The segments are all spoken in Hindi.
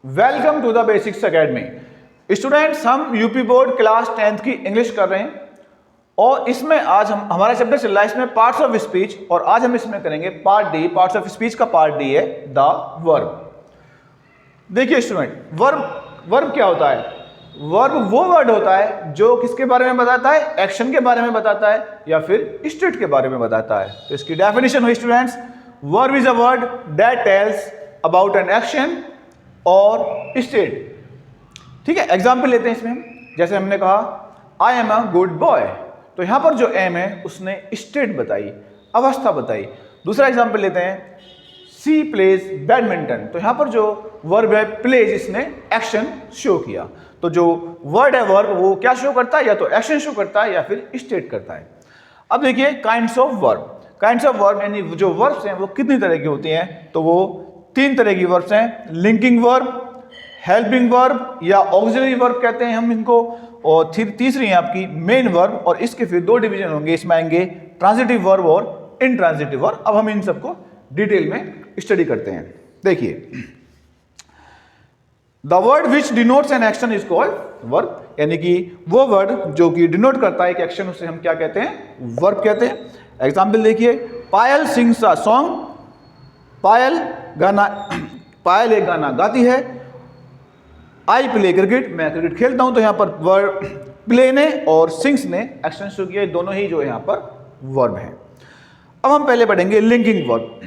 Welcome to the basics academy. Students, हम यूपी बोर्ड क्लास 10th की इंग्लिश कर रहे हैं और इसमें आज हम हमारा चैप्टर चल रहा है इसमें पार्ट्स ऑफ स्पीच, और आज हम इसमें करेंगे part D. Parts of speech का पार्ट डी है द वर्ब। देखिए स्टूडेंट, वर्ब क्या होता है? वर्ब वो वर्ड होता है जो किसके बारे में बताता है? एक्शन के बारे में बताता है या फिर स्टेट के बारे में बताता है। तो इसकी डेफिनेशन हुई students, verb is a word that tells about an action और स्टेट। ठीक है, एग्जाम्पल लेते हैं इसमें। जैसे हमने कहा I am a good boy, तो यहां पर जो एम है उसने स्टेट बताई, अवस्था बताई। दूसरा एग्जाम्पल लेते हैं, सी प्लेज बैडमिंटन, तो यहां पर जो वर्ब है प्लेज, इसने एक्शन शो किया। तो जो वर्ड है वर्ब वो क्या शो करता है? या तो एक्शन शो करता है या फिर स्टेट करता है। अब देखिए kinds of verb. Kinds of verb यानी जो वर्ब्स हैं वो कितनी तरह की होती हैं? तो वो 3 तरह की वर्ब्स हैं, लिंकिंग वर्ब, हेल्पिंग वर्ब या ऑक्सिलरी वर्ब कहते हैं हम इनको, और तीसरी है आपकी मेन वर्ब। और इसके फिर 2 डिवीजन होंगे, इसमें आएंगे ट्रांजिटिव वर्ब और इनट्रांजिटिव वर्ब। अब हम इन सबको डिटेल में स्टडी करते हैं। देखिए, the word which denotes an action is called verb, यानी कि वो वर्ड जो कि डिनोट करता है एक एक्शन, उसे हम क्या कहते हैं? वर्ब कहते हैं। एग्जाम्पल देखिए, पायल सिंग्स अ सॉन्ग, पायल एक गाना गाती है। आई प्ले क्रिकेट, मैं क्रिकेट खेलता हूं। तो यहां पर वर्ब प्ले ने और सिंग्स ने एक्शन शो किया, दोनों ही जो यहां पर वर्ब है। अब हम पहले पढ़ेंगे लिंकिंग वर्ब।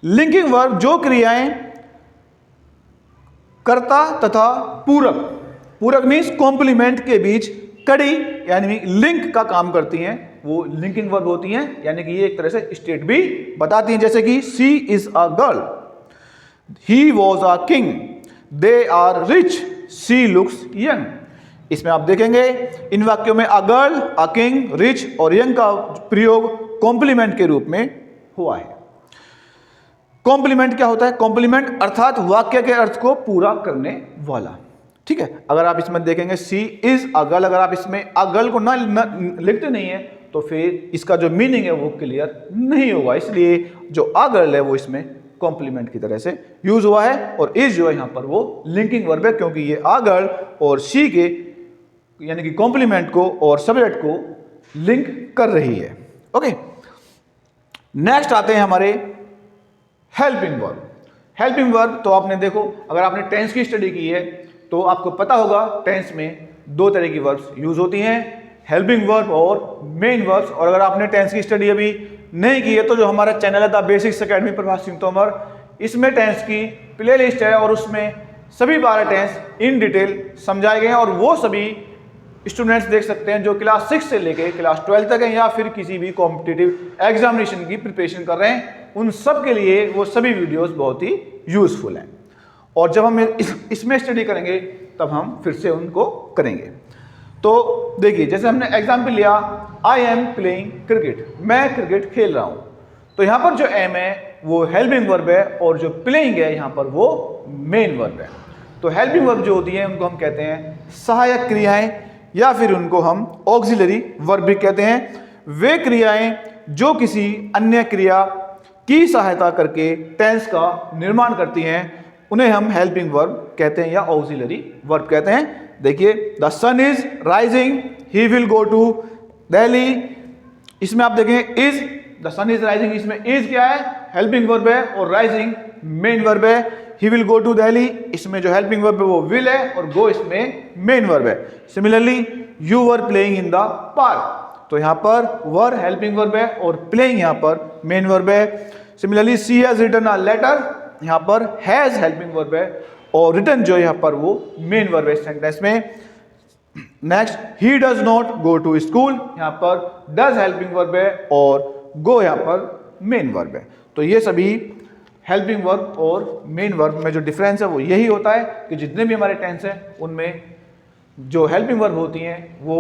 लिंकिंग वर्ब जो क्रियाएं कर्ता तथा पूरक, पूरक मीन्स कॉम्प्लीमेंट के बीच कड़ी यानी लिंक का काम करती हैं, वो लिंकिंग वर्ब होती हैं। यानी कि ये एक तरह से स्टेट भी बताती हैं। जैसे कि she is a girl, he was a king, they are rich, she looks young. इसमें आप देखेंगे इन वाक्यों में a girl, a king, rich और यंग का प्रयोग कॉम्प्लीमेंट के रूप में हुआ है। कॉम्प्लीमेंट क्या होता है? कॉम्प्लीमेंट अर्थात वाक्य के अर्थ को पूरा करने वाला। ठीक है, अगर आप इसमें देखेंगे सी इज अ गर्ल, अगर आप इसमें अ गर्ल को ना लिखते नहीं है तो फिर इसका जो मीनिंग है वो क्लियर नहीं होगा। इसलिए जो अ गर्ल है वो इसमें कॉम्प्लीमेंट की तरह से यूज हुआ है, और इज जो है यहां पर वो लिंकिंग वर्ब है, क्योंकि ये अ गर्ल और शी के यानी कि कॉम्प्लीमेंट को और सब्जेक्ट को लिंक कर रही है। ओके, नेक्स्ट आते हैं हमारे हेल्पिंग वर्ब। हेल्पिंग वर्ब तो आपने देखो, अगर आपने टेंस की स्टडी की है तो आपको पता होगा टेंस में 2 तरह की वर्ब्स यूज होती हैं, हेल्पिंग वर्ब और मेन वर्ब्स। और अगर आपने टेंस की स्टडी अभी नहीं की है तो जो हमारा चैनल है the basics academy Prabhas Singh Tomar, इसमें टेंस की प्लेलिस्ट है और उसमें सभी 12 टेंस इन डिटेल समझाए गए हैं, और वो सभी स्टूडेंट्स देख सकते हैं जो क्लास 6 से लेके क्लास 12 तक है या फिर किसी भी कॉम्पिटिटिव एग्जामिनेशन की प्रिपरेशन कर रहे हैं। उन सब के लिए वो सभी वीडियोस बहुत ही यूजफुल हैं, और जब हम इसमें स्टडी करेंगे तब हम फिर से उनको करेंगे। तो देखिए, जैसे हमने एग्जाम्पल लिया, आई एम प्लेइंग क्रिकेट, मैं क्रिकेट खेल रहा हूं। तो यहां पर जो एम है वो हेल्पिंग वर्ब है और जो प्लेइंग है यहां पर वो मेन वर्ब है। तो हेल्पिंग वर्ब जो होती है उनको हम कहते हैं सहायक क्रियाएं, या फिर उनको हम ऑक्सिलरी वर्ब भी कहते हैं। वे क्रियाएं जो किसी अन्य क्रिया की सहायता करके टेंस का निर्माण करती हैं उन्हें हम हेल्पिंग वर्ब कहते हैं या ऑक्सिलरी वर्ब कहते हैं। देखिए, the sun is rising, he will go to Delhi. इसमें आप देखें is, the sun is rising, इसमें इज क्या है? हेल्पिंग वर्ब है, और राइजिंग मेन वर्ब है। He will go to Delhi, इसमें जो हेल्पिंग वर्ब है वो विल है, और गो इसमें मेन वर्ब है। Similarly you were playing in the park, तो यहां पर वर हेल्पिंग वर्ब है और प्लेइंग यहां पर मेन वर्ब है। Similarly she has written a letter, यहां पर हैज हेल्पिंग वर्ब है और रिटन जो यहां पर वो मेन वर्ब है इस सेंटेंस में। Next, he does not go to school, यहां पर डज हेल्पिंग वर्ब है और गो यहां पर मेन वर्ब है। तो ये सभी हेल्पिंग वर्ब और मेन वर्ब में जो डिफरेंस है वो यही होता है कि जितने भी हमारे टेंस हैं उनमें जो हेल्पिंग वर्ब होती हैं वो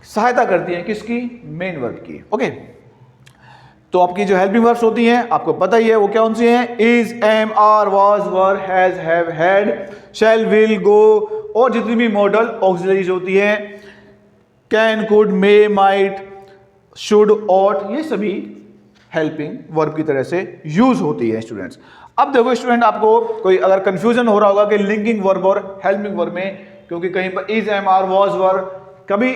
सहायता करती हैं किसकी? मेन वर्ब की। ओके, तो आपकी जो हेल्पिंग वर्ब्स होती हैं आपको पता ही है वो क्या कौन सी हैं? Is, am, are, was, were, has, have, had, shall, will, go, और जितनी भी मॉडल ऑक्सिलरीज होती हैं, can, could, may, might, should, ought, ये सभी हेल्पिंग वर्ब की तरह से यूज होती है स्टूडेंट्स। अब देखो स्टूडेंट, आपको कोई अगर कंफ्यूजन हो रहा होगा कि लिंकिंग वर्ब और हेल्पिंग वर्ब में, क्योंकि कहीं पर इज, एम, आर, वाज, वर, कभी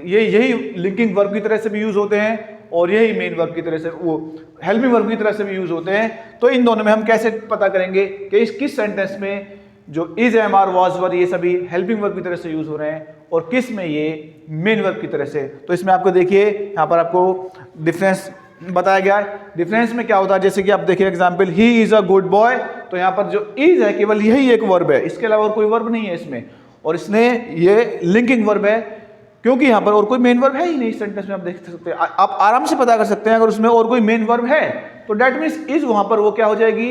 यही लिंकिंग वर्ब की तरह से भी यूज होते हैं और यही मेन वर्ब की तरह से, वो हेल्पिंग वर्ब की तरह से भी यूज होते हैं। तो इन दोनों में हम कैसे पता करेंगे कि इस किस सेंटेंस में जो इज, एम, आर, वाज, वर ये सभी हेल्पिंग वर्ब की तरह से यूज हो रहे हैं और किस में ये मेन वर्ब की तरह से। तो इसमें आपको देखिए यहाँ पर आपको डिफरेंस बताया गया है। डिफरेंस में क्या होता है, जैसे कि आप देखिए example, he is a good boy, तो यहाँ पर जो इज है केवल यही एक वर्ब है, इसके अलावा और कोई वर्ब नहीं है इसमें, और इसने ये लिंकिंग वर्ब है क्योंकि यहाँ पर और कोई मेन वर्ब है ही नहीं इस सेंटेंस में। आप देख सकते हैं, आप आराम से पता कर सकते हैं अगर उसमें और कोई मेन वर्ब है तो डेट मीन्स इज वहां पर वो क्या हो जाएगी,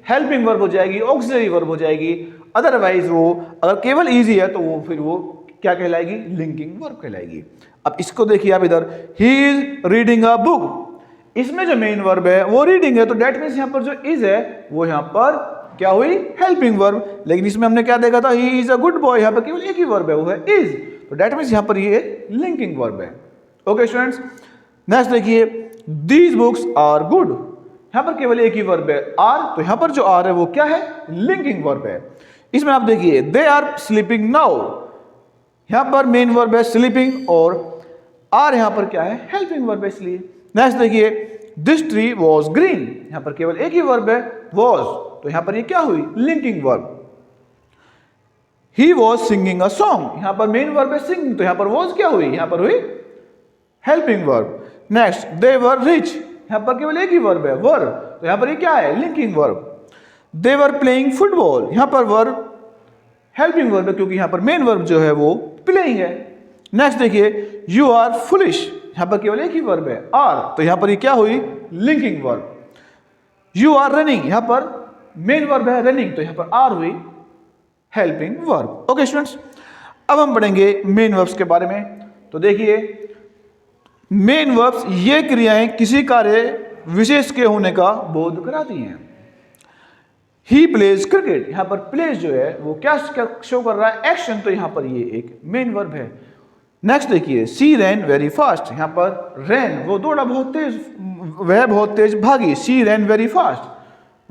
हेल्पिंग वर्ब हो जाएगी, ऑक्सिलरी वर्ब हो जाएगी। अदरवाइज वो अगर केवल इजी है तो वो फिर वो क्या कहलाएगी, लिंकिंग वर्ब कहलाएगी। अब इसको देखिए आप इधर, he is reading a book, इसमें जो मेन वर्ब है वो रीडिंग है, तो डेट मीन्स यहाँ पर जो इज है वो यहाँ पर क्या हुई, हेल्पिंग वर्ब। लेकिन इसमें हमने क्या देखा था, he is a good boy, यहाँ पर केवल एक ही वर्ब है वो है इज, तो डेट मीन्स यहाँ पर ये लिंकिंग वर्ब है। ओके स्टूडेंट्स, नेक्स्ट देखिए, दीज बुक्स आर गुड, यहाँ पर केवल एक ही वर्ब है आर, तो यहाँ पर जो आर है वो क्या है, लिंकिंग वर्ब है। इसमें आप देखिए, दे आर स्लीपिंग नाउ, यहाँ पर मेन वर्ब है स्लीपिंग और आर यहाँ पर क्या है, हेल्पिंग वर्ब है इसलिए। नेक्स्ट देखिए, दिस ट्री वॉज ग्रीन, यहाँ पर केवल एक ही वर्ब है वॉज, तो यहाँ पर ये क्या हुई, linking verb. He was singing a song, यहाँ पर मेन वर्ब है सिंगिंग, तो यहाँ पर वॉज क्या हुई, यहाँ पर हुई helping verb. Next, they were rich, यहाँ पर केवल एक ही वर्ब है वर, तो यहाँ पर ये क्या है, linking verb. They were playing football, यहाँ पर वर्ब हेल्पिंग वर्ब है क्योंकि यहाँ पर मेन वर्ब जो है वो प्लेइंग है। नेक्स्ट देखिए, यू आर फुलिश, यहाँ पर केवल एक ही वर्ब है आर, तो यहाँ पर ये क्या हुई, linking verb. You are running, यहाँ पर मेन वर्ब है रनिंग, तो यहाँ पर आर हुई हेल्पिंग वर्ब। ओके स्टूडेंट्स, अब हम पढ़ेंगे मेन वर्ब्स के बारे में। तो देखिए, मेन वर्ब्स ये क्रियाएं किसी कार्य विशेष के होने का बोध कराती हैं। ही प्लेज क्रिकेट, यहाँ पर प्लेज जो है वो क्या शो कर रहा है, एक्शन, तो यहाँ पर ये एक मेन वर्ब है। नेक्स्ट देखिए, सी रैन वेरी फास्ट, यहाँ पर रैन वो दौड़ा बहुत तेज, वह बहुत तेज भागी, सी रैन वेरी फास्ट,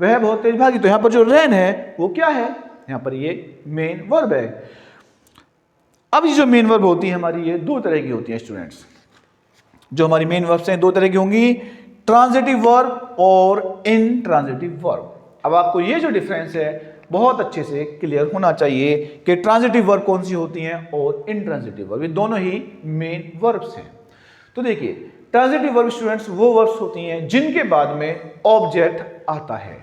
वह बहुत तेज भागी, तो यहाँ पर जो रैन है वो क्या है, यहाँ पर ये मेन वर्ब है। अब ये जो मेन वर्ब होती है हमारी, ये दो तरह की होती है स्टूडेंट्स। जो हमारी मेन वर्ब्स हैं दो तरह की होंगी, ट्रांजिटिव वर्ब और इनट्रांजिटिव वर्ब। अब आपको ये जो डिफरेंस है बहुत अच्छे से क्लियर होना चाहिए कि ट्रांजिटिव वर्ब कौन सी होती हैं और इनट्रांजिटिव वर्ब, ये दोनों ही मेन वर्ब्स हैं। तो देखिए, ट्रांजिटिव वर्ब स्टूडेंट्स वो वर्ब्स होती हैं जिनके बाद में ऑब्जेक्ट आता है,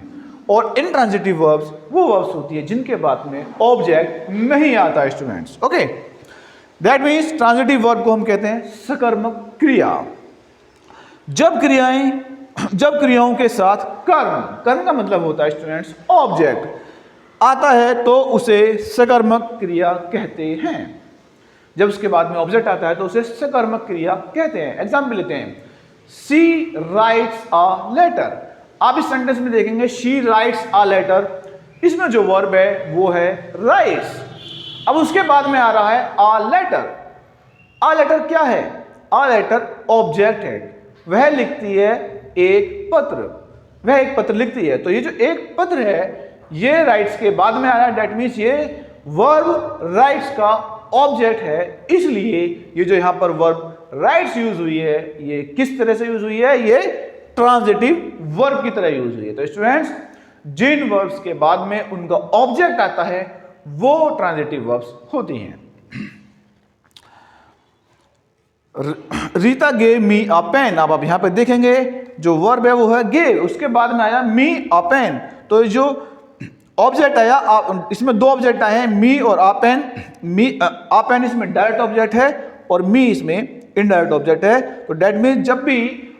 और इनट्रांजिटिव वर्ब्स वो वर्ब्स होती है जिनके बाद में ऑब्जेक्ट नहीं आता है students. Okay, that means transitive verb को हम कहते हैं सकर्मक क्रिया। जब क्रियाओं के साथ कर्म का मतलब होता है स्टूडेंट्स ऑब्जेक्ट आता है तो उसे सकर्मक क्रिया कहते हैं। जब उसके बाद में ऑब्जेक्ट आता है तो उसे सकर्मक क्रिया कहते हैं। एग्जाम्पल लेते हैं, शी राइट्स अ लेटर, आप इस सेंटेंस में देखेंगे शी राइट्स अ लेटर, इसमें जो वर्ब है वो है राइट्स। अब उसके बाद में आ रहा है अ लेटर। अ लेटर क्या है, अ लेटर ऑब्जेक्ट है, वह लिखती है एक पत्र, वह एक पत्र लिखती है। तो ये जो एक पत्र है ये राइट्स के बाद में आ रहा है, डेट मीन्स ये वर्ब राइट्स का ऑब्जेक्ट है, इसलिए ये जो यहां पर वर्ब राइट्स यूज हुई है ये किस तरह से यूज हुई है, ये ट्रांजिटिव वर्ब की तरह यूज हुई है। तो स्टूडेंट्स, जिन वर्ब्स के बाद में उनका ऑब्जेक्ट आता है वो ट्रांजिटिव वर्ब्स होती हैं। रीता गेव मी अ पेन, अब यहां पे देखेंगे जो वर्ब है वो है गेव, उसके बाद में आया मी अ पेन, तो जो ऑब्जेक्ट आया, इसमें दो ऑब्जेक्ट आए हैं मी और अ पेन। मी अ पेन इसमें डायरेक्ट ऑब्जेक्ट है और मी इसमें इनडायरेक्ट ऑब्जेक्ट है। तो दैट मीन्स जब भी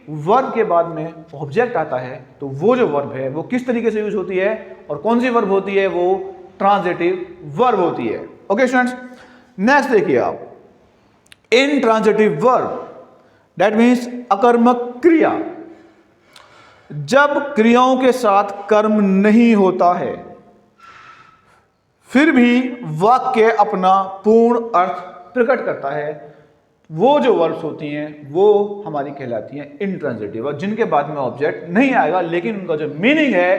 वर्ब के बाद में ऑब्जेक्ट आता है तो वो जो वर्ब है वो किस तरीके से यूज होती है और कौन सी वर्ब होती है, वो ट्रांजिटिव वर्ब होती है। ओके स्टूडेंट्स, नेक्स्ट देखिए आप, इनट्रांजिटिव वर्ब दैट मीन्स अकर्मक क्रिया। जब क्रियाओं के साथ कर्म नहीं होता है फिर भी वाक्य अपना पूर्ण अर्थ प्रकट करता है, वो जो वर्ब्स होती हैं वो हमारी कहलाती हैं इनट्रांजिटिव, जिनके बाद में ऑब्जेक्ट नहीं आएगा लेकिन उनका जो मीनिंग है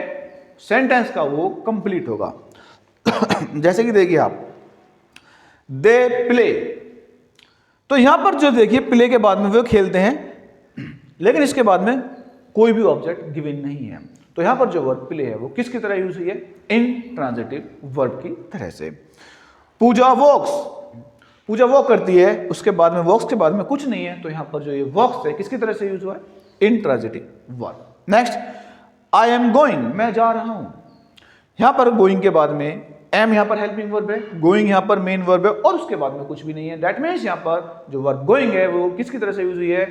सेंटेंस का वो कंप्लीट होगा। जैसे कि देखिए आप, दे प्ले, तो यहां पर जो देखिए प्ले के बाद में वो खेलते हैं, लेकिन इसके बाद में कोई भी ऑब्जेक्ट गिवन नहीं है। तो यहां पर जो वर्ब प्ले है वो किसकी तरह यूज हुई है? इंट्रांजिटिव वर्ब की तरह से। पूजा वॉक्स, पूजा वॉक करती है, उसके बाद में वॉक्स के बाद में कुछ नहीं है, तो यहां पर जो ये वॉक्स है किसकी तरह से यूज हुआ है? Intransitive verb. Next, I am going, मैं जा रहा हूं। यहां पर गोइंग के बाद में एम यहां पर हेल्पिंग वर्ब है, गोइंग यहां पर मेन वर्ब है और उसके बाद में कुछ भी नहीं है। दैट मीन्स यहां पर जो वर्ब गोइंग है वो किसकी तरह से यूज हुई है?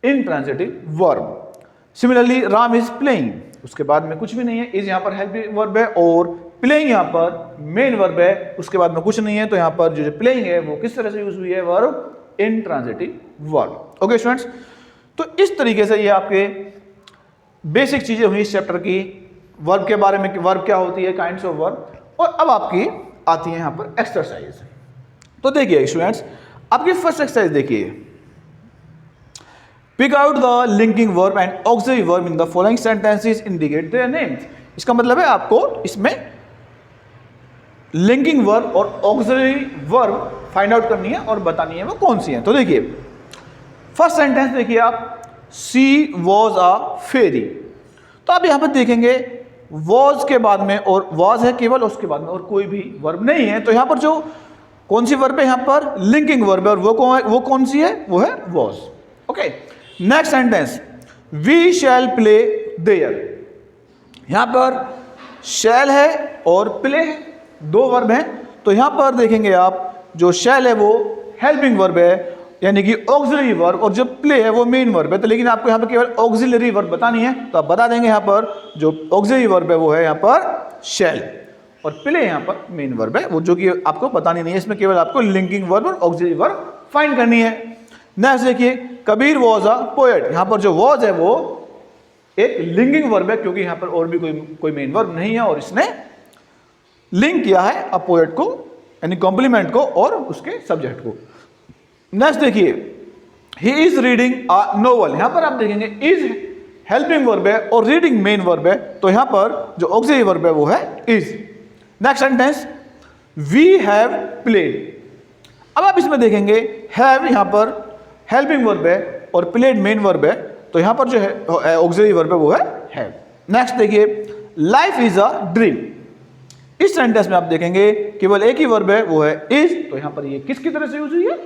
Intransitive verb. Similarly Ram is playing, उसके बाद में कुछ भी नहीं है, इज यहां पर हेल्पिंग वर्ब है और प्लेइंग यहां पर मेन वर्ब है, उसके बाद में कुछ नहीं है, तो यहां पर जो प्लेइंग है वो किस तरह से यूज हुई है? Verb intransitive verb. Okay students, तो इस तरीके से ये आपके बेसिक चीजें हुई इस चैप्टर की, वर्ब के बारे में, वर्ब क्या होती है, काइंड्स ऑफ वर्ब। और अब आपकी आती है यहां पर एक्सरसाइज। तो देखिए स्टूडेंट्स, आपकी फर्स्ट एक्सरसाइज देखिए, pick out the linking verb and auxiliary verb in the following sentences, indicate their names. इसका मतलब है आपको इसमें लिंकिंग वर्ब और ऑक्सिलरी वर्ब फाइंड आउट करनी है और बतानी है वो कौन सी है। तो देखिए फर्स्ट सेंटेंस देखिए आप, सी वॉज अ फेरी। तो आप यहां पर देखेंगे वॉज के बाद में और वॉज है केवल, उसके बाद में और कोई भी वर्ब नहीं है, तो यहां पर जो कौन सी वर्ब है? यहां पर लिंकिंग वर्ब है और वो कौन सी है? वो है was. Okay, next sentence, we shall play there. यहां पर शैल है और प्ले है, दो वर्ब हैं, तो यहां पर देखेंगे आप जो शैल है वो हेल्पिंग वर्ब है यानी कि ऑक्सिलरी वर्ब, और जो प्ले है वो मेन वर्ब है। तो लेकिन आपको यहां पर केवल ऑक्सिलरी वर्ब बतानी है, तो आप बता देंगे यहां पर जो ऑक्सिलरी वर्ब है वो है यहां पर शैल और प्ले यहां पर मेन वर्ब है, वो जो कि आपको बतानी नहीं है, इसमें केवल आपको लिंकिंग वर्ब और ऑक्सिलरी वर्ब फाइंड करनी है। नेक्स्ट देखिए, कबीर वॉज अ पोएट। यहां पर जो वॉज है वो एक लिंकिंग वर्ब है, क्योंकि यहां पर और भी कोई मेन वर्ब नहीं है और इसने लिंक किया है अ पोएट को, यानी कॉम्प्लीमेंट को और उसके सब्जेक्ट को। नेक्स्ट देखिए, he is reading a novel. यहां पर आप देखेंगे इज हेल्पिंग वर्ब है और रीडिंग मेन वर्ब है, तो यहां पर जो ऑक्सिलरी वर्ब है वो है is. Next sentence, we have played. अब आप इसमें देखेंगे हैव यहां पर हेल्पिंग वर्ब है और प्लेड मेन वर्ब है, तो यहां पर जो है ऑक्सिलरी वर्ब है वो है हैव। नेक्स्ट देखिए, लाइफ इज अ ड्रीम। इस सेंटेंस में आप देखेंगे केवल एक ही वर्ब है वो है इज, तो यहां पर ये किसकी तरह से यूज हुई है?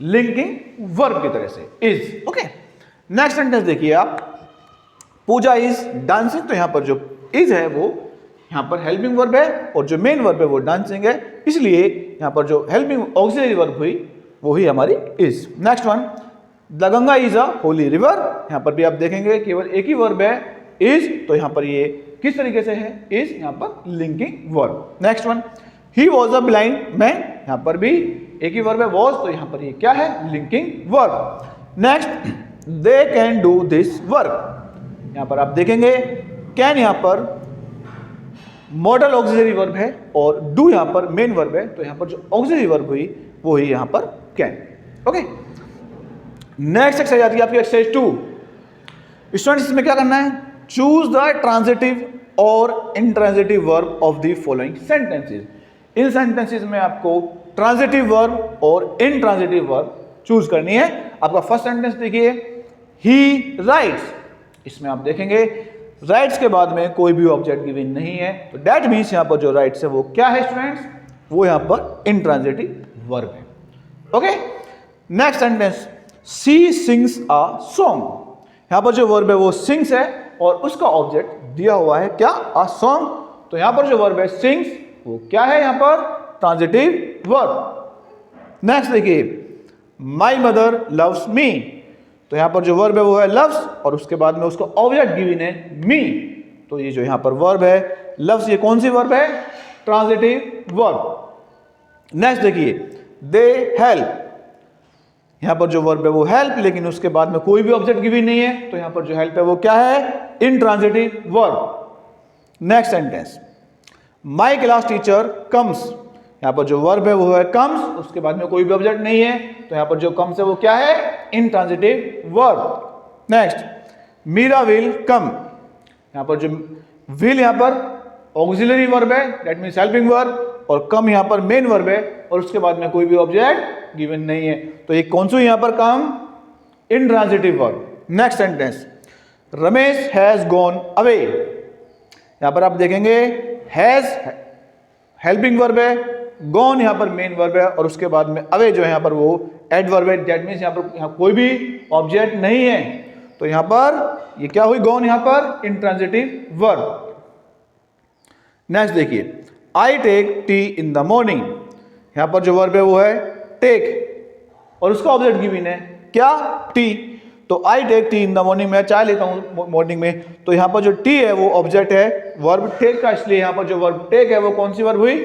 लिंकिंग वर्ब की तरह से इज। ओके, नेक्स्ट सेंटेंस देखिए आप, पूजा इज डांसिंग। तो यहां पर जो इज है वो यहां पर हेल्पिंग वर्ब है और जो मेन वर्ब है वो डांसिंग है, इसलिए यहां पर जो हेल्पिंग ऑक्सिलरी वर्ब हुई वो ही हमारी is. Next one, the Ganga is a Holi river. यहां पर भी आप देखेंगे केवल एक ही वर्ब है इज, तो यहां पर ये किस तरीके से है? इज यहां पर linking verb. Next one, he was a blind man. यहां पर भी एक ही वर्ब है वॉज, तो यहां पर ये क्या है? Linking verb. Next, they can do this work. यहां पर आप देखेंगे कैन यहां पर मॉडल ऑक्सिलरी वर्ब है और डू यहां पर मेन वर्ब है, तो यहां पर जो ऑक्सिलरी वर्ब हुई वो ही यहां पर कैन। ओके, नेक्स्ट एक्सरसाइज आती है आपकी एक्सरसाइज 2। स्टूडेंट्स इसमें क्या करना है? चूज द ट्रांजिटिव और intransitive verb of the following sentences. In sentences में आपको ट्रांजिटिव वर्ब और इंट्रांजिटिव वर्ब चूज करनी है। आपका फर्स्ट सेंटेंस देखिए, ही राइट्स। इसमें आप देखेंगे राइट्स के बाद में कोई भी ऑब्जेक्ट गिवन नहीं है, तो दैट मीन्स यहां पर जो राइट्स है वो क्या है स्टूडेंट्स? वो यहां पर इंट्रांजिटिव वर्ब है। Okay, next sentence, she sings a song. यहां पर जो वर्ब है वो सिंग्स है और उसका ऑब्जेक्ट दिया हुआ है क्या? A song. तो यहां पर जो वर्ब है सिंग्स वो क्या है? यहां पर ट्रांजिटिव वर्ब। नेक्स्ट देखिए, माई मदर लव्स मी। तो यहां पर जो वर्ब है वो है लव्स और उसके बाद में उसका ऑब्जेक्ट गिवन है मी, तो ये जो यहां पर वर्ब है लव्स, ये कौन सी वर्ब है? Transitive verb. नेक्स्ट देखिए, दे हेल्प। यहां पर जो वर्ब है वो हेल्प, लेकिन उसके बाद में कोई भी ऑब्जेक्ट गिवन नहीं है, तो यहां पर जो हेल्प है वो क्या है? Intransitive verb. Next sentence, my class teacher comes. यहां पर जो वर्ब है वो है कम्स, उसके बाद में कोई भी ऑब्जेक्ट नहीं है, तो यहां पर जो कम्स है वो क्या है? Intransitive verb. Next, Meera will come. यहां पर जो विल यहां पर ऑक्सिलरी वर्ब है, दैट मीन्स हेल्पिंग वर्ब, और कम यहां पर मेन वर्ब है, और उसके बाद में कोई भी ऑब्जेक्ट गिवन नहीं है। तो ये कौन सा यहां पर काम? Intransitive verb. Next sentence, Ramesh has gone away. यहां पर आप देखेंगे हैज हेल्पिंग वर्ब है, गॉन यहां पर मेन वर्ब है, और उसके बाद में अवे जो है यहां पर वो एडवर्ब है, दैट मीन्स यहां कोई भी ऑब्जेक्ट नहीं है। तो यहां पर ये क्या हुई? गॉन यहां पर इंट्रांजिटिव वर्ब। नेक्स्ट देखिए, I take tea in the morning. यहां पर जो वर्ब है वो है टेक, और उसका ऑब्जेक्ट गिवन है क्या? टी। तो I take tea in the morning, मैं चाय लेता हूं मॉर्निंग में। तो यहां पर जो टी है वो ऑब्जेक्ट है वर्ब टेक का, इसलिए यहां पर जो वर्ब टेक है वो कौन सी वर्ब हुई?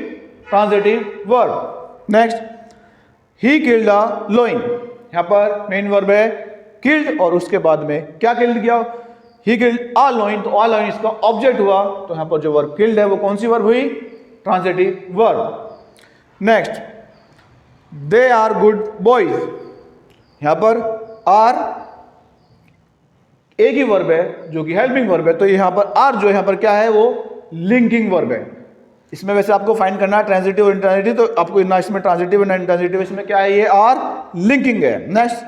Transitive verb. Next, he killed a lion. यहां पर मेन वर्ब है किल्ड, और उसके बाद में क्या किल्ड किया? ही किल्ड अ लोइन, तो अ लोइन इसका ऑब्जेक्ट हुआ। तो यहां पर जो वर्ब किल्ड है वो कौन सी वर्ब हुई? Transitive verb. Next, they are good boys. यहां पर आर एक ही वर्ब है जो कि हेल्पिंग वर्ब है, तो यहां पर आर जो यहां पर क्या है? वो लिंकिंग वर्ब है। इसमें वैसे आपको फाइंड करना है ट्रांजिटिव और इंट्रांजिटिव, तो आपको ना इसमें ट्रांजिटिव ना इंट्रांजिटिव, इसमें क्या है? ये आर लिंकिंग है। Next,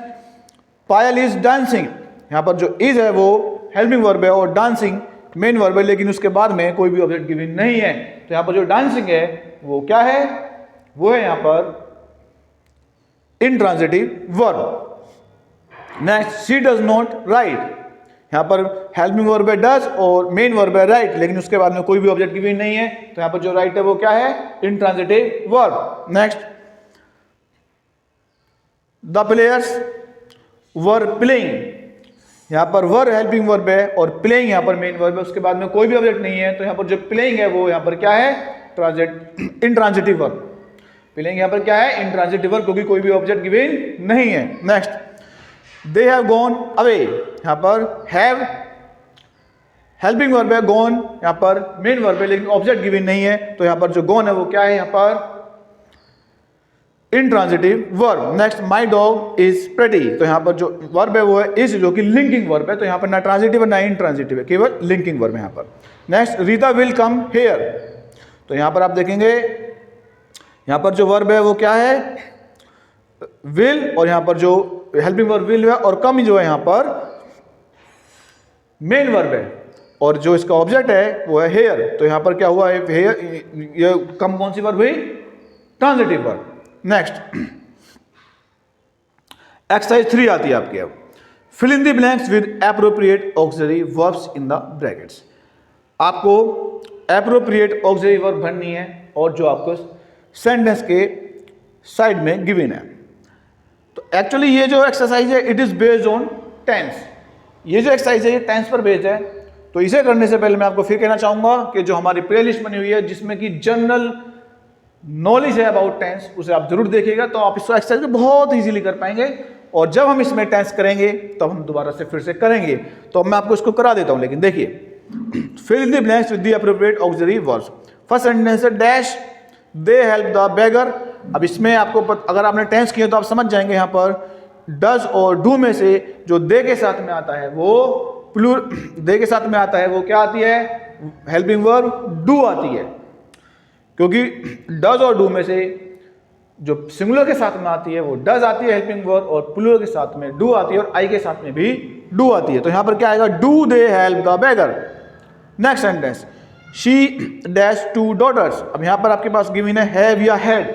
Payal is dancing. यहां पर जो इज है वो हेल्पिंग वर्ब है, और डांसिंग मेन वर्ब है, लेकिन उसके बाद में कोई भी ऑब्जेक्ट गिवन नहीं है। तो यहां पर जो डांसिंग है वो क्या है? वो है यहां पर intransitive verb. Next, she does not right. यहां पर हेल्पिंग वर्ब है डज, और मेन वर्ब है राइट, लेकिन उसके बाद में कोई भी ऑब्जेक्ट गिवन नहीं है। तो यहां पर जो राइट है वो क्या है? Intransitive verb. Next, the players were playing. यहां पर वर हेल्पिंग वर्ब है, और प्लेइंग यहां पर मेन वर्ब है, उसके बाद में कोई भी ऑब्जेक्ट नहीं है। तो यहां पर जो प्लेइंग है वो यहां पर क्या है? Intransitive verb. प्लेइंग यहां पर क्या है? इंट्रांजिटिव वर्ब, क्योंकि कोई भी ऑब्जेक्ट गिवन नहीं है। Next, they have gone away. यहां पर हैव हेल्पिंग वर्ब है, गॉन यहां पर मेन वर्ब है, लेकिन ऑब्जेक्ट गिवन नहीं है। तो यहां पर जो गॉन है वो क्या है? यहां पर intransitive verb. Next, my dog is pretty. तो यहां पर जो वर्ब है वो है इज, जो कि लिंकिंग वर्ब है, तो यहां पर ना ट्रांजिटिव ना इंट्रांजिटिव है, केवल लिंकिंग वर्ब है यहां पर। Next, Rita will come here. तो यहां पर आप देखेंगे यहां पर जो वर्ब है वो क्या है? विल, और यहां पर जो हेल्पिंग वर्ब विल है, और कम जो है यहां पर मेन वर्ब है, और जो इसका ऑब्जेक्ट है वो है हेयर। तो यहां पर क्या हुआ है? हेयर, ये कम कौन सी वर्ब हुई? Transitive verb. नेक्स्ट, एक्सरसाइज 3 आती है आपकी अब, fill in the blanks with appropriate auxiliary verbs in the brackets. आपको एप्रोप्रिएट ऑक्सिलरी वर्ब भरनी है, और जो आपको सेंटेंस के साइड में गिवन है। तो एक्चुअली ये जो एक्सरसाइज है it is based on tense. ये जो एक्सरसाइज है ये टेंस पर बेस्ड है। तो इसे करने से पहले मैं आपको फिर कहना चाहूंगा कि जो हमारी प्लेलिस्ट बनी हुई है जिसमें कि जनरल नॉलेज है अबाउट टेंस, उसे आप जरूर देखिएगा, तो आप इस एक्सरसाइज को बहुत इजीली कर पाएंगे। और जब हम इसमें टेंस करेंगे तब हम दोबारा से फिर से करेंगे। तो मैं आपको इसको करा देता हूं, लेकिन देखिए, fill in the blanks with the appropriate auxiliary verbs. First sentence है dash they help the beggar. अब इसमें आपको अगर आपने टेंस किया तो आप समझ जाएंगे, यहां पर डज और डू में से जो दे के साथ में आता है वो दे के साथ में आता है वो क्या आती है? हेल्पिंग वर्ब डू आती है, क्योंकि डज और डू में से जो सिंगुलर के साथ में आती है वो डज आती है हेल्पिंग वर्ब, और प्लूरल के साथ में डू आती है, और आई के साथ में भी डू आती है। तो यहां पर क्या आएगा? Do they help the beggar. Next sentence, she dash two daughters. अब यहां पर आपके पास गिवन है हैव या हैड,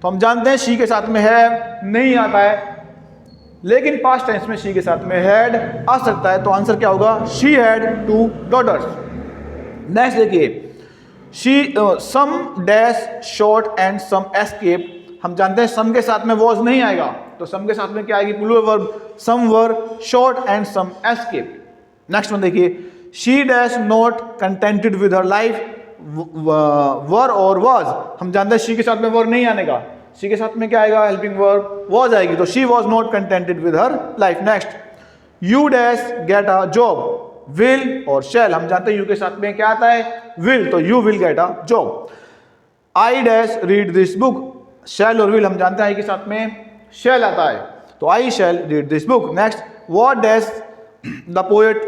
तो हम जानते हैं शी के साथ में हैव नहीं आता है, लेकिन पास्ट टेंस में शी के साथ में हैड आ सकता है। तो आंसर क्या होगा? She had two daughters. Next देखिए, she some dash shot and some escape. हम जानते हैं सम के साथ में वॉज नहीं आएगा, तो सम के साथ में क्या आएगी? Plural verb, some were shot and some escape. Next one देखिए, she dash not contented with her life. Were और वॉज, हम जानते हैं शी के साथ में वर नहीं आने का, शी के साथ में क्या आएगा? हेल्पिंग वर्ब वॉज आएगी, तो she was not contented with her life. Next, you dash gate a job. Will और शैल, हम जानते हैं यू के साथ में क्या आता है? विल, तो you will get a job. I dash read this book. Shall और विल हम जानते हैं आई के साथ में शैल आता है, तो I shall read this book. Next, what dash the poet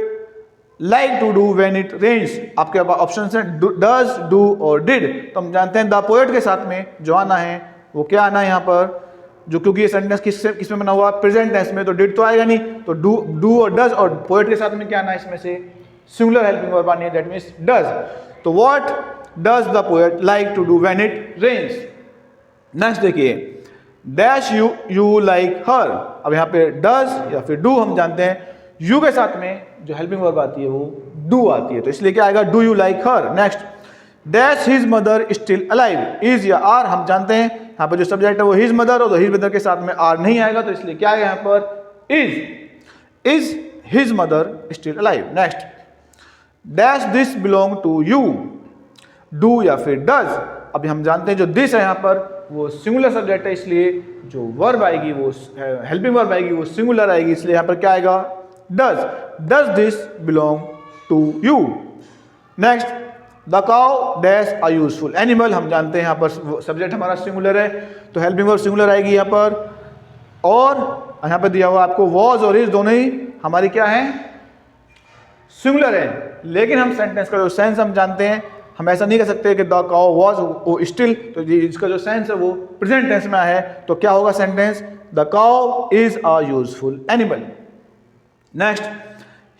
like to do when it rains, आपके पास ऑप्शन है डज, डू और डिड। तो हम जानते हैं द पोएट के साथ में जो आना है वो क्या आना है यहाँ पर, जो क्योंकि ये सेंटेंस किसमें बना हुआ, प्रेजेंट टेंस में, तो डिड तो आएगा नहीं, तो डू और डज, और पोएट के साथ में क्या आना है इसमें से, सिंगुलर हेल्पिंग वर्ब आनी है, दैट मींस डज। तो what does the poet like to do when it rains. Next देखिए, डैश यू लाइक हर। अब यहाँ पे डज या फिर डू, हम जानते हैं यू के साथ में जो हेल्पिंग वर्ब आती है वो डू आती है, तो इसलिए क्या आएगा, do you like her. Next, dash his mother still alive, is या आर, हम जानते हैं यहाँ पर जो सब्जेक्ट है वो हिज मदर, और तो हिज मदर के साथ में आर नहीं आएगा, तो इसलिए क्या आएगा यहाँ पर, is his mother still alive. Next, dash this belong to you, do या फिर डज। अभी हम जानते हैं जो दिस है यहाँ पर वो सिंगुलर सब्जेक्ट है, इसलिए जो वर्ब आएगी वो हेल्पिंग वर्ब आएगी वो सिंगुलर आएगी, इसलिए यहाँ पर क्या आएगा, does this belong to you. Next, the cow dash a useful animal, हम जानते हैं यहाँ पर सब्जेक्ट हमारा सिंगुलर है, तो हेल्पिंग वर्ब सिंगुलर आएगी यहाँ पर, और यहाँ पर दिया हुआ आपको वॉज और इज दोनों ही हमारी क्या है, सिंगुलर है। लेकिन हम सेंटेंस का जो सेंस हम जानते हैं, हम ऐसा नहीं कह सकते कि द काउ वॉज वो स्टिल, तो इसका जो सेंस है वो प्रेजेंट टेंस में है, तो क्या होगा sentence, the cow is a useful animal. Next,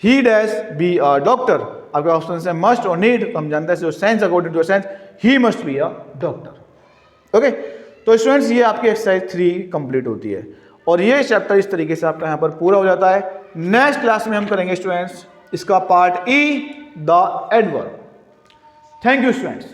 he dash be a doctor, आपके ऑप्शन है मस्ट और नीड, तो हम जानते हैं जो sense according to sense he must be a doctor. Okay, तो स्टूडेंट्स ये आपकी एक्सरसाइज 3 कंप्लीट होती है, और ये चैप्टर इस तरीके से आपका यहाँ पर पूरा हो जाता है। नेक्स्ट क्लास में हम करेंगे स्टूडेंट्स इसका part E, the adverb. Thank you students.